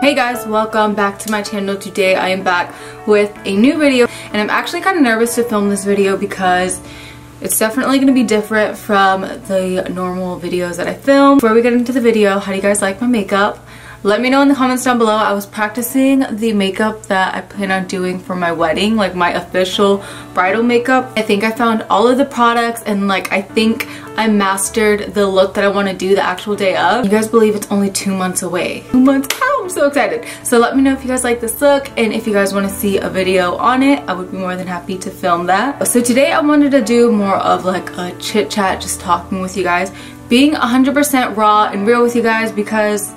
Hey guys, welcome back to my channel. Today I am back with a new video and I'm actually kind of nervous to film this video because it's definitely going to be different from the normal videos that I film. Before we get into the video, how do you guys like my makeup? Let me know in the comments down below. I was practicing the makeup that I plan on doing for my wedding, like my official bridal makeup. I think I found all of the products and I think I mastered the look that I want to do the actual day of. You guys believe it's only 2 months away. 2 months, ow, I'm so excited. So let me know if you guys like this look and if you guys want to see a video on it. I would be more than happy to film that. So today I wanted to do more of like a chit chat, just talking with you guys, being 100% raw and real with you guys because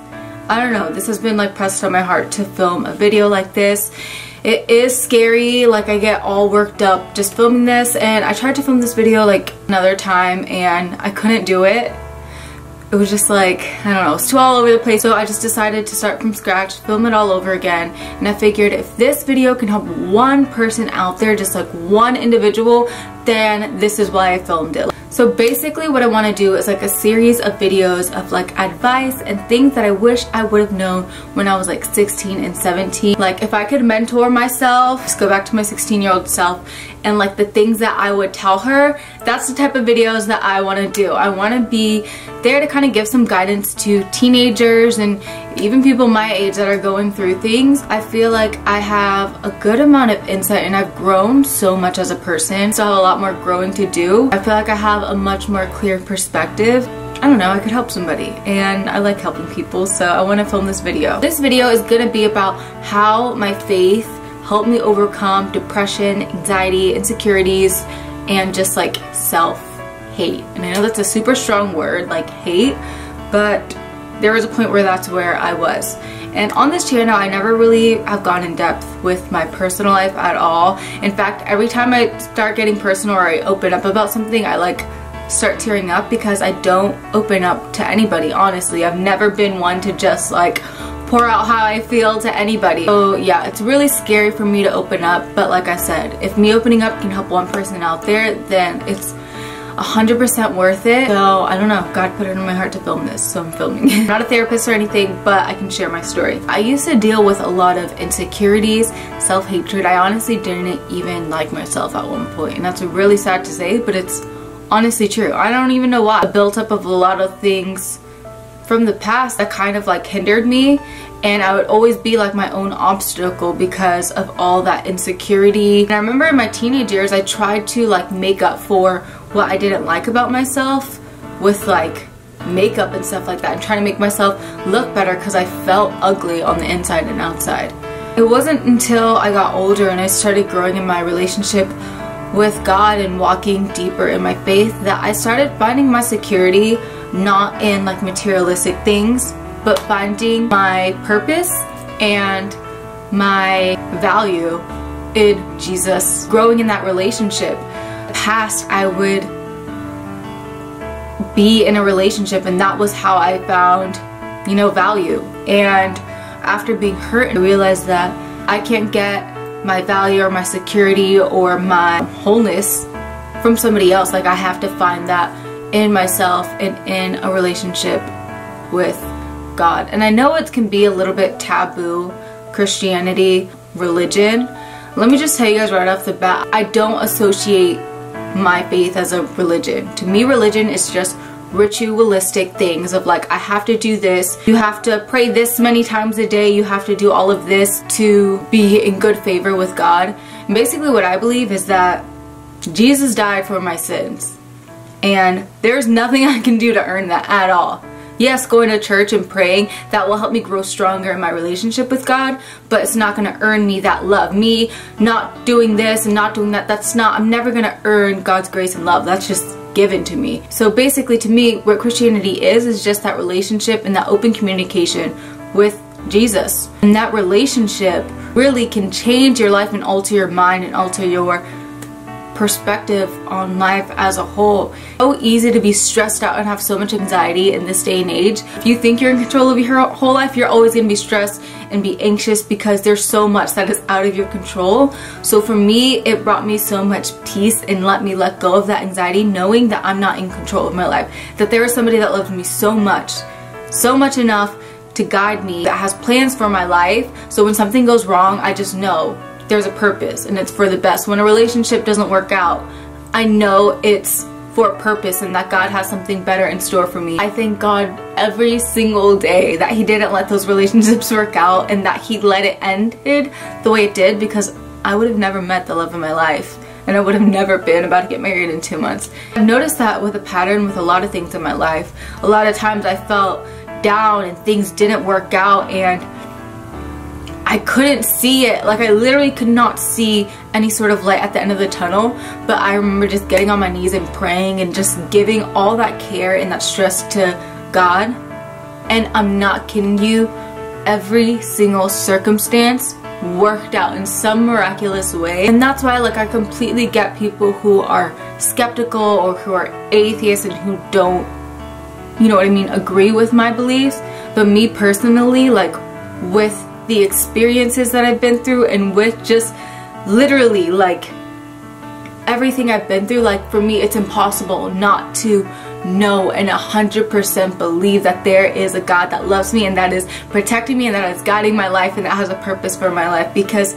I don't know, this has been like pressed on my heart to film a video like this. It is scary, like I get all worked up just filming this, and I tried to film this video like another time and I couldn't do it. It was just like, I don't know, it's too all over the place. So I just decided to start from scratch, film it all over again, and I figured if this video can help one person out there, just like one individual, then this is why I filmed it. So basically what I want to do is like a series of videos of like advice and things that I wish I would have known when I was like 16 and 17. Like if I could mentor myself, just go back to my 16-year-old self and like the things that I would tell her, that's the type of videos that I want to do. I want to be there to kind of give some guidance to teenagers and even people my age that are going through things. I feel like I have a good amount of insight and I've grown so much as a person, so I have a lot more growing to do. I feel like I have a much more clear perspective. I don't know, I could help somebody and I like helping people, so I want to film this video. This video is going to be about how my faith helped me overcome depression, anxiety, insecurities, and just like self-hate. And I know that's a super strong word, like hate, but there was a point where that's where I was. And on this channel, I never really have gone in depth with my personal life at all. In fact, every time I start getting personal or I open up about something, I like start tearing up because I don't open up to anybody, honestly. I've never been one to just like pour out how I feel to anybody. So yeah, it's really scary for me to open up, but like I said, if me opening up can help one person out there, then it's 100% worth it. So I don't know, God put it in my heart to film this, so I'm filming it. I'm not a therapist or anything, but I can share my story. I used to deal with a lot of insecurities, self-hatred. I honestly didn't even like myself at one point, and that's really sad to say, but it's honestly true. I don't even know why. I built up of a lot of things from the past that kind of like hindered me, and I would always be like my own obstacle because of all that insecurity. And I remember in my teenage years I tried to like make up for what I didn't like about myself with like makeup and stuff like that, and trying to make myself look better because I felt ugly on the inside and outside. It wasn't until I got older and I started growing in my relationship with God and walking deeper in my faith that I started finding my security not in like materialistic things, but finding my purpose and my value in Jesus, growing in that relationship. Past, I would be in a relationship and that was how I found, you know, value. And after being hurt, I realized that I can't get my value or my security or my wholeness from somebody else. Like I have to find that in myself and in a relationship with God. And I know it can be a little bit taboo, Christianity, religion. Let me just tell you guys right off the bat, I don't associate my faith as a religion. To me, religion is just ritualistic things of like, I have to do this, you have to pray this many times a day, you have to do all of this to be in good favor with God. And basically what I believe is that Jesus died for my sins and there's nothing I can do to earn that at all. Yes, going to church and praying, that will help me grow stronger in my relationship with God, but it's not going to earn me that love. Me not doing this and not doing that, I'm never going to earn God's grace and love. That's just given to me. So basically to me, what Christianity is just that relationship and that open communication with Jesus. And that relationship really can change your life and alter your mind and alter your perspective on life as a whole. It's so easy to be stressed out and have so much anxiety in this day and age. If you think you're in control of your whole life, you're always going to be stressed and be anxious because there's so much that is out of your control. So for me, it brought me so much peace and let me let go of that anxiety, knowing that I'm not in control of my life, that there was somebody that loved me so much enough to guide me, that has plans for my life. So when something goes wrong, I just know there's a purpose and it's for the best. When a relationship doesn't work out, I know it's for a purpose and that God has something better in store for me. I thank God every single day that He didn't let those relationships work out and that He let it ended the way it did, because I would have never met the love of my life and I would have never been about to get married in 2 months. I've noticed that with a pattern with a lot of things in my life. A lot of times I felt down and things didn't work out and I couldn't see it. Like, I literally could not see any sort of light at the end of the tunnel. But I remember just getting on my knees and praying and just giving all that care and that stress to God. And I'm not kidding you, every single circumstance worked out in some miraculous way. And that's why, like, I completely get people who are skeptical or who are atheists and who don't, you know what I mean, agree with my beliefs. But me personally, like, with the experiences that I've been through and with just literally like everything I've been through, like, for me it's impossible not to know and 100% believe that there is a God that loves me and that is protecting me and that is guiding my life and that has a purpose for my life, because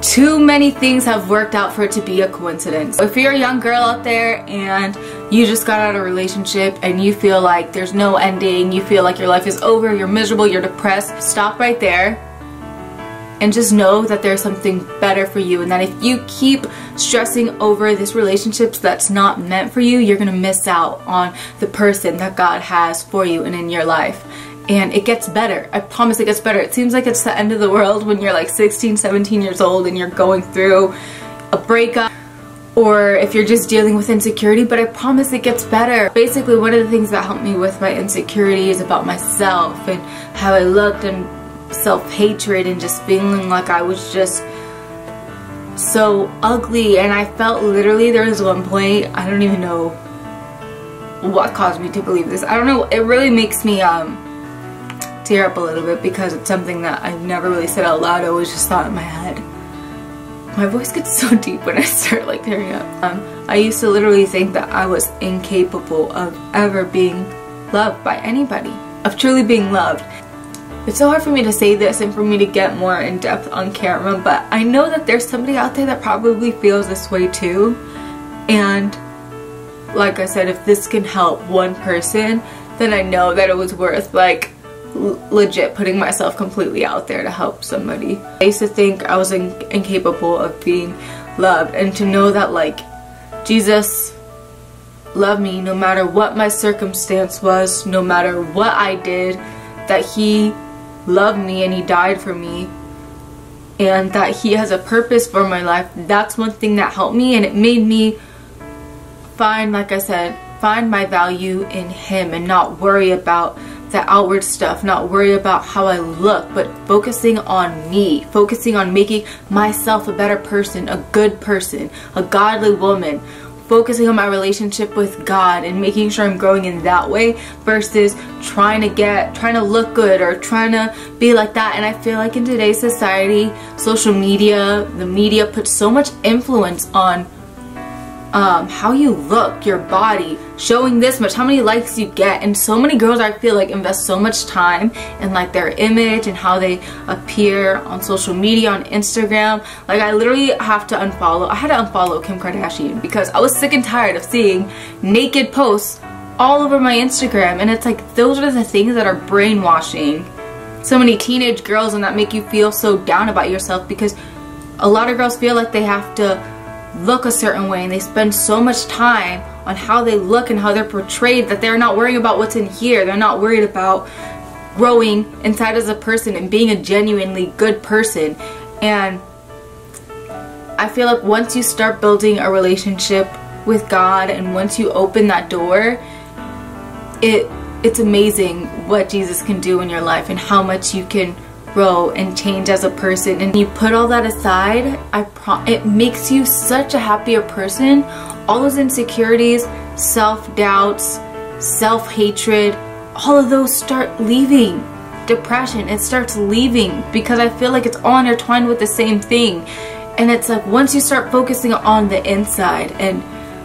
too many things have worked out for it to be a coincidence. If you're a young girl out there and you just got out of a relationship and you feel like there's no ending, you feel like your life is over, you're miserable, you're depressed, stop right there and just know that there's something better for you, and that if you keep stressing over this relationship that's not meant for you, you're gonna miss out on the person that God has for you and in your life. And it gets better. I promise it gets better. It seems like it's the end of the world when you're like 16, 17 years old and you're going through a breakup, or if you're just dealing with insecurity, but I promise it gets better. Basically, one of the things that helped me with my insecurities about myself and how I looked and self-hatred and just feeling like I was just so ugly, and I felt literally, there was one point, I don't even know what caused me to believe this. I don't know, it really makes me tear up a little bit because it's something that I've never really said out loud. I always just thought in my head. My voice gets so deep when I start like tearing up. I used to literally think that I was incapable of ever being loved by anybody, of truly being loved. It's so hard for me to say this and for me to get more in depth on camera, but I know that there's somebody out there that probably feels this way too. And like I said, if this can help one person, then I know that it was worth, like, legit putting myself completely out there to help somebody. I used to think I was incapable of being loved, and to know that, like, Jesus loved me no matter what my circumstance was, no matter what I did, that He loved me and He died for me, and that He has a purpose for my life. That's one thing that helped me, and it made me find, like I said, find my value in Him and not worry about the outward stuff, not worry about how I look, but focusing on me, focusing on making myself a better person, a good person, a godly woman, focusing on my relationship with God and making sure I'm growing in that way versus trying to look good or trying to be like that. And I feel like in today's society, social media, the media puts so much influence on how you look, your body, showing this much, how many likes you get, and so many girls, I feel like, invest so much time in like their image and how they appear on social media, on Instagram. Like, I literally have to unfollow, I had to unfollow Kim Kardashian because I was sick and tired of seeing naked posts all over my Instagram, and it's like, those are the things that are brainwashing so many teenage girls and that make you feel so down about yourself, because a lot of girls feel like they have to look a certain way and they spend so much time on how they look and how they're portrayed that they're not worrying about what's in here. They're not worried about growing inside as a person and being a genuinely good person. And I feel like once you start building a relationship with God and once you open that door, it's amazing what Jesus can do in your life and how much you can grow and change as a person. And you put all that aside, it makes you such a happier person. All those insecurities, self-doubts, self-hatred, all of those start leaving. Depression, it starts leaving, because I feel like it's all intertwined with the same thing. And it's like, once you start focusing on the inside and,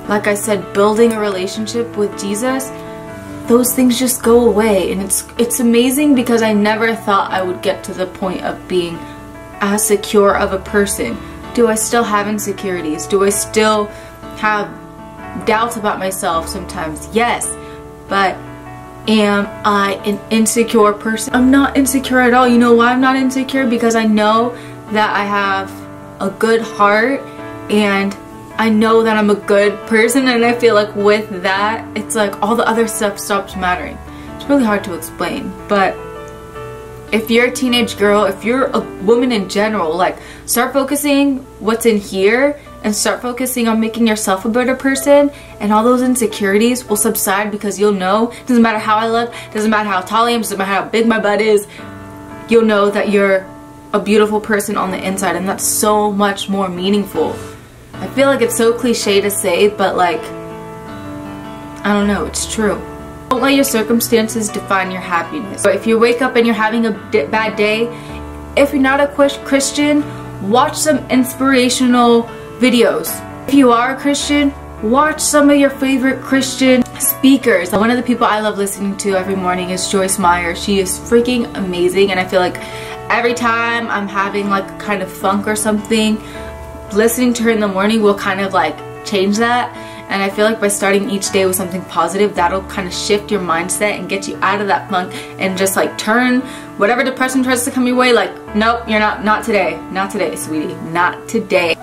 like I said, building a relationship with Jesus, those things just go away. And it's amazing because I never thought I would get to the point of being as secure of a person. Do I still have insecurities? Do I still have doubts about myself sometimes? Yes. But am I an insecure person? I'm not insecure at all. You know why I'm not insecure? Because I know that I have a good heart, and I know that I'm a good person, and I feel like with that, it's like all the other stuff stops mattering. It's really hard to explain, but if you're a teenage girl, if you're a woman in general, like, start focusing what's in here and start focusing on making yourself a better person, and all those insecurities will subside, because you'll know, it doesn't matter how I look, it doesn't matter how tall I am, it doesn't matter how big my butt is, you'll know that you're a beautiful person on the inside, and that's so much more meaningful. I feel like it's so cliche to say, but like, I don't know, it's true. Don't let your circumstances define your happiness. So if you wake up and you're having a bad day, if you're not a Christian, watch some inspirational videos. If you are a Christian, watch some of your favorite Christian speakers. One of the people I love listening to every morning is Joyce Meyer. She is freaking amazing, and I feel like every time I'm having like a kind of funk or something, listening to her in the morning will kind of like change that. And I feel like by starting each day with something positive, that'll kind of shift your mindset and get you out of that funk, and just like turn whatever depression tries to come your way, like, nope, you're not today, sweetie, not today.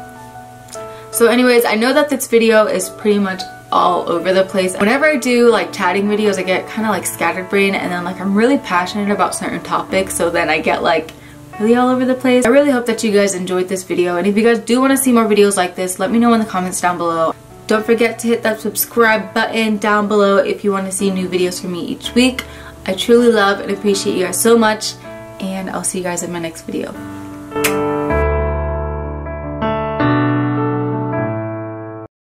So anyways, I know that this video is pretty much all over the place. Whenever I do like chatting videos, I get kind of like scatterbrained, and then like I'm really passionate about certain topics, so then I get like really all over the place. I really hope that you guys enjoyed this video, and if you guys do want to see more videos like this, let me know in the comments down below. Don't forget to hit that subscribe button down below if you want to see new videos from me each week. I truly love and appreciate you guys so much, and I'll see you guys in my next video.